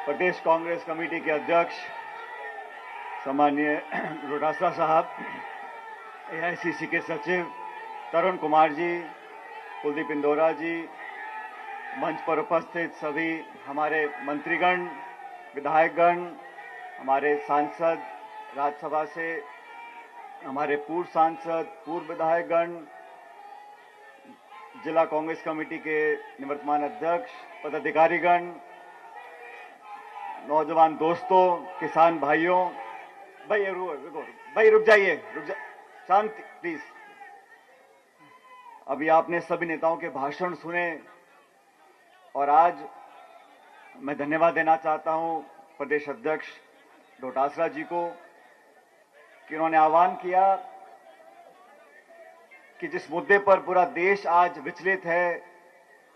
प्रदेश Congress committee के अध्यक्ष सम्माननीय डोटासरा साहब, एआईसीसी के सचिव तरुण कुमार जी, कुलदीप इंदौरा जी, मंच पर उपस्थित सभी हमारे मंत्रीगण, विधायकगण, हमारे सांसद, राज्यसभा से हमारे पूर्व सांसद, पूर्व विधायकगण, जिला कांग्रेस कमेटी के निवर्तमान अध्यक्ष, पदाधिकारीगण, नौजवान दोस्तों, किसान भाइयों, भाई रुक जाइए, शांति प्लीज। अभी आपने सभी नेताओं के भाषण सुने और आज मैं धन्यवाद देना चाहता हूं प्रदेश अध्यक्ष डोटासरा जी को कि उन्होंने आह्वान किया कि जिस मुद्दे पर पूरा देश आज विचलित है,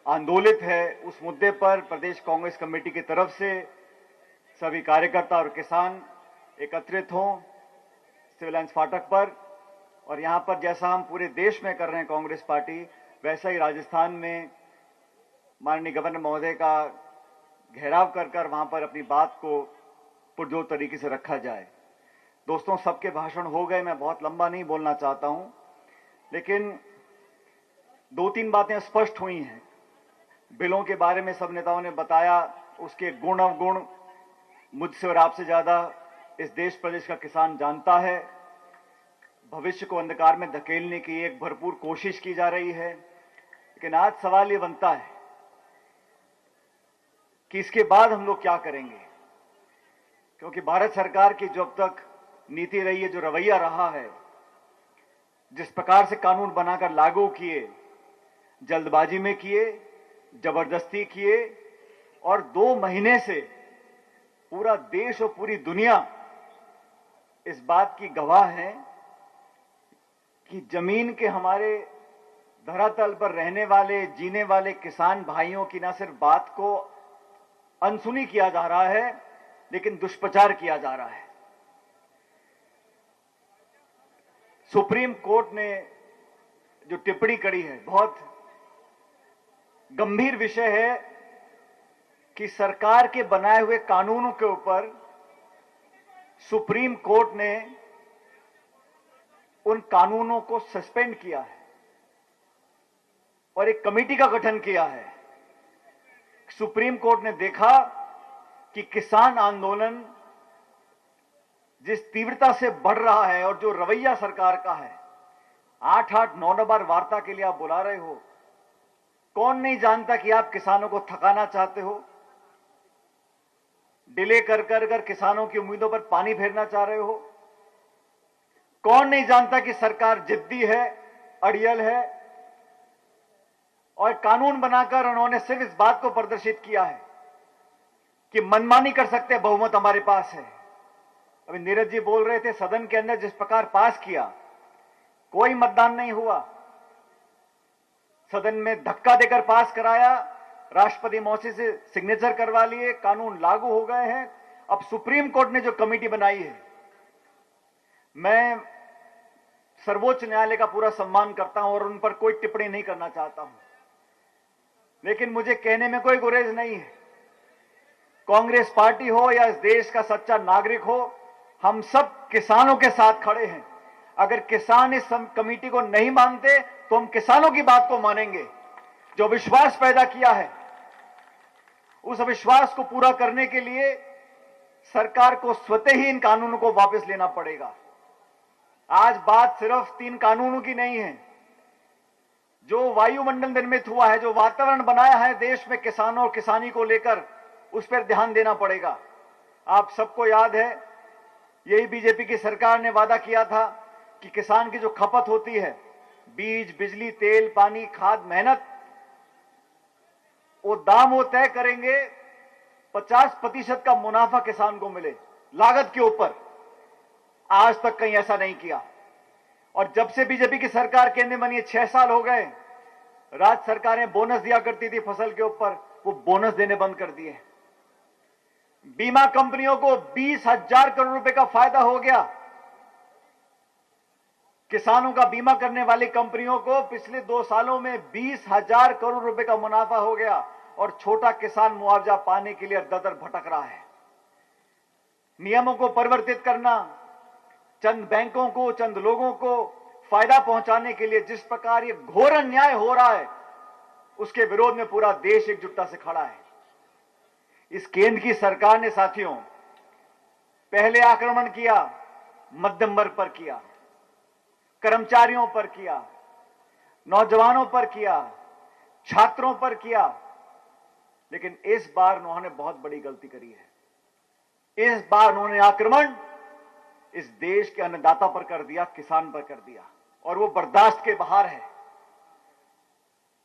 आंदोलित है, उस मुद्दे पर प्रदेश कांग्रेस कमेटी की तरफ से सभी कार्यकर्ता और किसान एकत्रित हों सिविल लाइंस फाटक पर। और यहां पर जैसा हम पूरे देश में कर रहे हैं कांग्रेस पार्टी, वैसा ही राजस्थान में माननीय गवर्नर महोदय का घेराव कर वहां पर अपनी बात को पुरजोर तरीके से रखा जाए। दोस्तों, सबके भाषण हो गए, मैं बहुत लंबा नहीं बोलना चाहता हूं, लेकिन दो तीन बातें स्पष्ट हुई हैं। बिलों के बारे में सब नेताओं ने बताया, उसके गुण अवगुण मुझसे और आपसे ज्यादा इस देश प्रदेश का किसान जानता है। भविष्य को अंधकार में धकेलने की एक भरपूर कोशिश की जा रही है, लेकिन आज सवाल ये बनता है कि इसके बाद हम लोग क्या करेंगे, क्योंकि भारत सरकार की जो अब तक नीति रही है, जो रवैया रहा है, जिस प्रकार से कानून बनाकर लागू किए, जल्दबाजी में किए, जबरदस्ती किए, और 2 महीने से पूरा देश और पूरी दुनिया इस बात की गवाह है कि जमीन के हमारे धरातल पर रहने वाले, जीने वाले किसान भाइयों की न सिर्फ बात को अनसुनी किया जा रहा है, लेकिन दुष्प्रचार किया जा रहा है। सुप्रीम कोर्ट ने जो टिप्पणी करी है, बहुत गंभीर विषय है कि सरकार के बनाए हुए कानूनों के ऊपर सुप्रीम कोर्ट ने उन कानूनों को सस्पेंड किया है और एक कमेटी का गठन किया है। सुप्रीम कोर्ट ने देखा कि किसान आंदोलन जिस तीव्रता से बढ़ रहा है और जो रवैया सरकार का है, 8-8, 9 बार वार्ता के लिए आप बुला रहे हो, कौन नहीं जानता कि आप किसानों को थकाना चाहते हो, डिले कर किसानों की उम्मीदों पर पानी फेरना चाह रहे हो। कौन नहीं जानता कि सरकार जिद्दी है, अड़ियल है, और कानून बनाकर उन्होंने सिर्फ इस बात को प्रदर्शित किया है कि मनमानी कर सकते हैं, बहुमत हमारे पास है। अभी नीरज जी बोल रहे थे, सदन के अंदर जिस प्रकार पास किया, कोई मतदान नहीं हुआ, सदन में धक्का देकर पास कराया, राष्ट्रपति महोदय से सिग्नेचर करवा लिए, कानून लागू हो गए हैं। अब सुप्रीम कोर्ट ने जो कमेटी बनाई है, मैं सर्वोच्च न्यायालय का पूरा सम्मान करता हूं और उन पर कोई टिप्पणी नहीं करना चाहता हूं, लेकिन मुझे कहने में कोई गुरेज नहीं है। कांग्रेस पार्टी हो या इस देश का सच्चा नागरिक हो, हम सब किसानों के साथ खड़े हैं। अगर किसान इस कमेटी को नहीं मानते तो हम किसानों की बात को मानेंगे। जो विश्वास पैदा किया है, उस विश्वास को पूरा करने के लिए सरकार को स्वतः ही इन कानूनों को वापस लेना पड़ेगा। आज बात सिर्फ 3 कानूनों की नहीं है। जो वायुमंडल निर्मित हुआ है, जो वातावरण बनाया है देश में किसानों और किसानी को लेकर, उस पर ध्यान देना पड़ेगा। आप सबको याद है, यही बीजेपी की सरकार ने वादा किया था कि किसान की जो खपत होती है, बीज, बिजली, तेल, पानी, खाद, मेहनत, वो दाम वो तय करेंगे, 50% का मुनाफा किसान को मिले लागत के ऊपर। आज तक कहीं ऐसा नहीं किया। और जब से बीजेपी की सरकार केंद्र में बनी है, 6 साल हो गए, राज्य सरकारें बोनस दिया करती थी फसल के ऊपर, वो बोनस देने बंद कर दिए। बीमा कंपनियों को 20,000 करोड़ रुपए का फायदा हो गया। किसानों का बीमा करने वाली कंपनियों को पिछले 2 सालों में 20,000 करोड़ रुपए का मुनाफा हो गया। और छोटा किसान मुआवजा पाने के लिए दर-दर भटक रहा है। नियमों को परिवर्तित करना, चंद बैंकों को, चंद लोगों को फायदा पहुंचाने के लिए जिस प्रकार ये घोर अन्याय हो रहा है, उसके विरोध में पूरा देश एकजुटता से खड़ा है। इस केंद्र की सरकार ने साथियों पहले आक्रमण किया, मध्यम वर्ग पर किया, कर्मचारियों पर किया, नौजवानों पर किया, छात्रों पर किया, लेकिन इस बार उन्होंने बहुत बड़ी गलती करी है। इस बार उन्होंने आक्रमण इस देश के अन्नदाता पर कर दिया, किसान पर कर दिया, और वो बर्दाश्त के बाहर है।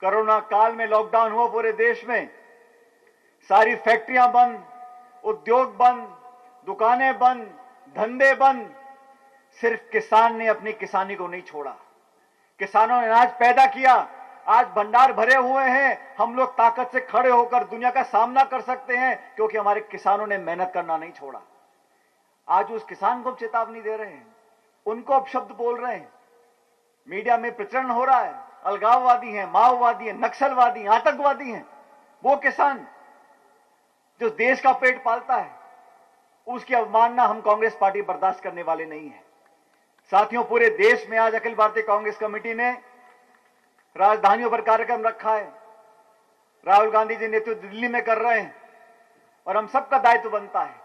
कोरोना काल में लॉकडाउन हुआ पूरे देश में, सारी फैक्ट्रियां बंद, उद्योग बंद, दुकानें बंद, धंधे बंद। सिर्फ किसान ने अपनी किसानी को नहीं छोड़ा। किसानों ने अनाज पैदा किया, आज भंडार भरे हुए हैं। हम लोग ताकत से खड़े होकर दुनिया का सामना कर सकते हैं क्योंकि हमारे किसानों ने मेहनत करना नहीं छोड़ा। आज उस किसान को चेतावनी दे रहे हैं, उनको अपशब्द बोल रहे हैं, मीडिया में प्रचलन हो रहा है, अलगाववादी हैं, माओवादी हैं, नक्सलवादी हैं, आतंकवादी हैं। वो किसान जो देश का पेट पालता है, उसकी अवमानना हम कांग्रेस पार्टी बर्दाश्त करने वाले नहीं है। साथियों, पूरे देश में आज अखिल भारतीय कांग्रेस कमेटी ने राजधानियों पर कार्यक्रम रखा है। राहुल गांधी जी नेतृत्व दिल्ली में कर रहे हैं और हम सबका दायित्व बनता है।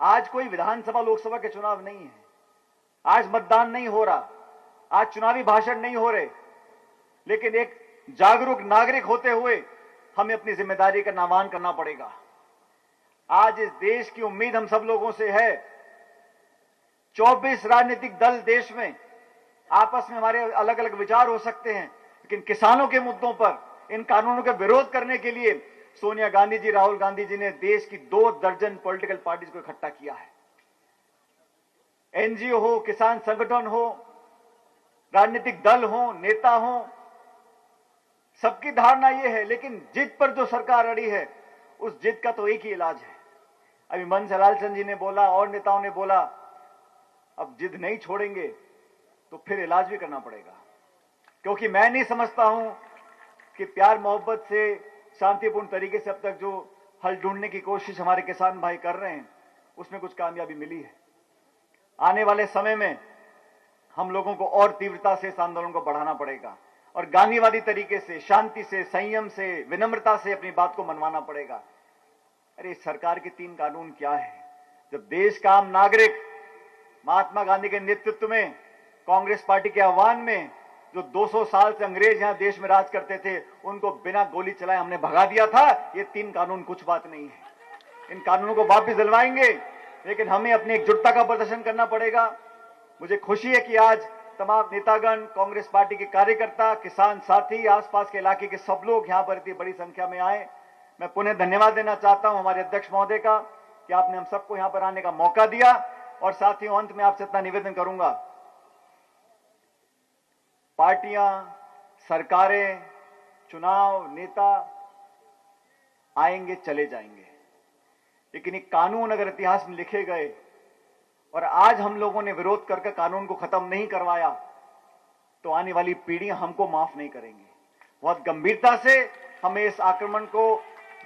आज कोई विधानसभा लोकसभा के चुनाव नहीं है, आज मतदान नहीं हो रहा, आज चुनावी भाषण नहीं हो रहे, लेकिन एक जागरूक नागरिक होते हुए हमें अपनी जिम्मेदारी का निर्वहन करना पड़ेगा। आज इस देश की उम्मीद हम सब लोगों से है। 24 राजनीतिक दल देश में, आपस में हमारे अलग अलग विचार हो सकते हैं, लेकिन किसानों के मुद्दों पर, इन कानूनों का विरोध करने के लिए सोनिया गांधी जी, राहुल गांधी जी ने देश की 2 दर्जन पॉलिटिकल पार्टीज को इकट्ठा किया है। एनजीओ हो, किसान संगठन हो, राजनीतिक दल हो, नेता हो, सबकी धारणा यह है, लेकिन जिद पर जो सरकार अड़ी है, उस जिद का तो एक ही इलाज है। अभी मनसलाल चंद जी ने बोला और नेताओं ने बोला, अब जिद नहीं छोड़ेंगे तो फिर इलाज भी करना पड़ेगा। क्योंकि मैं नहीं समझता हूं कि प्यार मोहब्बत से, शांतिपूर्ण तरीके से अब तक जो हल ढूंढने की कोशिश हमारे किसान भाई कर रहे हैं, उसमें कुछ कामयाबी मिली है। आने वाले समय में हम लोगों को और तीव्रता से इस आंदोलन को बढ़ाना पड़ेगा और गांधीवादी तरीके से, शांति से, संयम से, विनम्रता से अपनी बात को मनवाना पड़ेगा। अरे सरकार के 3 कानून क्या है? जब देश का आम नागरिक महात्मा गांधी के नेतृत्व में, कांग्रेस पार्टी के आह्वान में, जो 200 साल से अंग्रेज यहां देश में राज करते थे, उनको बिना गोली चलाए हमने भगा दिया था। ये 3 कानून कुछ बात नहीं है। इन कानूनों को वापस दिलवाएंगे, लेकिन हमें अपनी एकजुटता का प्रदर्शन करना पड़ेगा। मुझे खुशी है कि आज तमाम नेतागण, कांग्रेस पार्टी के कार्यकर्ता, किसान साथी, आसपास के इलाके के सब लोग यहां पर इतनी बड़ी संख्या में आए। मैं पुनः धन्यवाद देना चाहता हूं हमारे अध्यक्ष महोदय का कि आपने हम सबको यहां पर आने का मौका दिया। और साथियों, अंत में आपसे इतना निवेदन करूंगा, पार्टियां, सरकारें, चुनाव, नेता आएंगे चले जाएंगे, लेकिन ये कानून अगर इतिहास में लिखे गए और आज हम लोगों ने विरोध करके कानून को खत्म नहीं करवाया, तो आने वाली पीढ़ियां हमको माफ नहीं करेंगी। बहुत गंभीरता से हमें इस आक्रमण को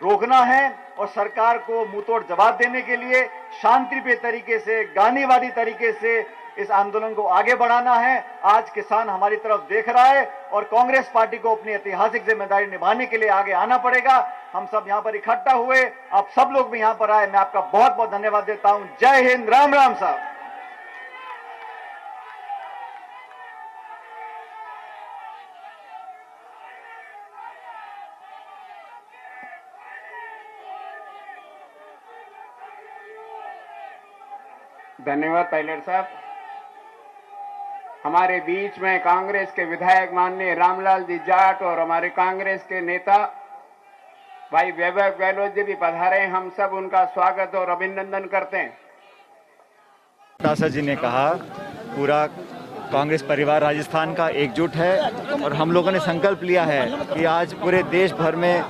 रोकना है और सरकार को मुंहतोड़ जवाब देने के लिए शांतिप्रिय तरीके से, गांधीवादी तरीके से इस आंदोलन को आगे बढ़ाना है। आज किसान हमारी तरफ देख रहा है और कांग्रेस पार्टी को अपनी ऐतिहासिक जिम्मेदारी निभाने के लिए आगे आना पड़ेगा। हम सब यहां पर इकट्ठा हुए, आप सब लोग भी यहां पर आए, मैं आपका बहुत बहुत धन्यवाद देता हूं। जय हिंद, राम राम साहब। धन्यवाद पायलट साहब। हमारे बीच में कांग्रेस के विधायक माननीय रामलाल जी जाट और हमारे कांग्रेस के नेता भाई वैभव गहलोत जी भी पधारे। हम सब उनका स्वागत और अभिनंदन करते हैं। दासा जी ने कहा, पूरा कांग्रेस परिवार राजस्थान का एकजुट है और हम लोगों ने संकल्प लिया है कि आज पूरे देश भर में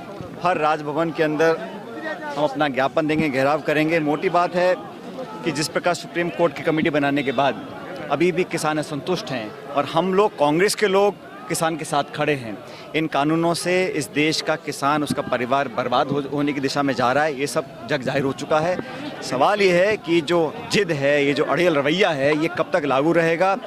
हर राजभवन के अंदर हम अपना ज्ञापन देंगे, घेराव करेंगे। मोटी बात है कि जिस प्रकार सुप्रीम कोर्ट की कमेटी बनाने के बाद अभी भी किसान असंतुष्ट हैं और हम लोग, कांग्रेस के लोग, किसान के साथ खड़े हैं। इन कानूनों से इस देश का किसान, उसका परिवार बर्बाद होने की दिशा में जा रहा है, ये सब जग जाहिर हो चुका है। सवाल ये है कि जो जिद है, ये जो अड़ियल रवैया है, ये कब तक लागू रहेगा।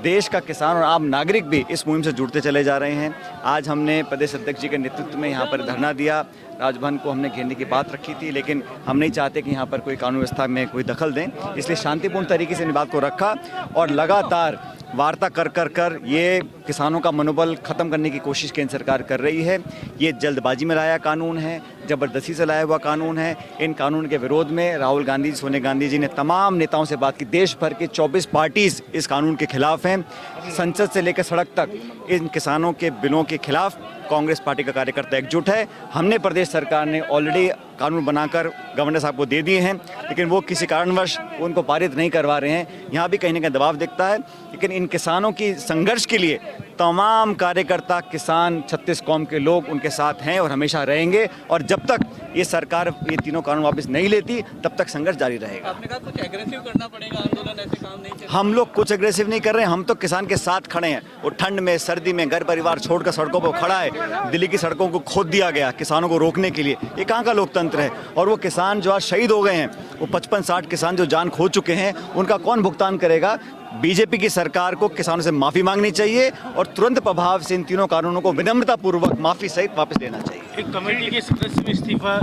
देश का किसान और आम नागरिक भी इस मुहिम से जुड़ते चले जा रहे हैं। आज हमने प्रदेश अध्यक्ष जी के नेतृत्व में यहाँ पर धरना दिया, राजभवन को हमने घेरने की बात रखी थी, लेकिन हम नहीं चाहते कि यहाँ पर कोई कानून व्यवस्था में कोई दखल दें, इसलिए शांतिपूर्ण तरीके से इन बात को रखा और लगातार वार्ता कर ये किसानों का मनोबल ख़त्म करने की कोशिश केंद्र सरकार कर रही है। ये जल्दबाजी में लाया कानून है, ज़बरदस्ती से लाया हुआ कानून है। इन कानून के विरोध में राहुल गांधी, सोनिया गांधी जी ने तमाम नेताओं से बात की। देश भर के 24 पार्टीज इस कानून के खिलाफ हैं। संसद से लेकर सड़क तक इन किसानों के बिलों के खिलाफ कांग्रेस पार्टी का कार्यकर्ता एकजुट है। हमने प्रदेश सरकार ने ऑलरेडी कानून बनाकर गवर्नर साहब को दे दिए हैं, लेकिन वो किसी कारणवश उनको पारित नहीं करवा रहे हैं। यहाँ भी कहीं ना कहीं दबाव दिखता है, लेकिन इन किसानों की संघर्ष के लिए तमाम कार्यकर्ता, किसान, 36 कौम के लोग उनके साथ हैं और हमेशा रहेंगे। और जब तक ये सरकार ये तीनों कानून वापस नहीं लेती, तब तक संघर्ष जारी रहेगा। आपने कहा कुछ एग्रेसिव करना पड़ेगा, आंदोलन ऐसे काम नहीं चलेगा। हम लोग कुछ एग्रेसिव नहीं कर रहे हैं, हम तो किसान के साथ खड़े हैं। वो ठंड में, सर्दी में घर परिवार छोड़कर सड़कों पर खड़ा है। दिल्ली की सड़कों को खोद दिया गया किसानों को रोकने के लिए। ये कहाँ का लोकतंत्र है। और वो किसान जो आज शहीद हो गए हैं, वो 55-60 किसान जो जान खो चुके हैं, उनका कौन भुगतान करेगा। बीजेपी की सरकार को किसानों से माफ़ी मांगनी चाहिए और तुरंत प्रभाव से इन तीनों कानूनों को विनम्रतापूर्वक माफ़ी सहित वापस लेना चाहिए। एक कमेटी के सदस्य में इस्तीफा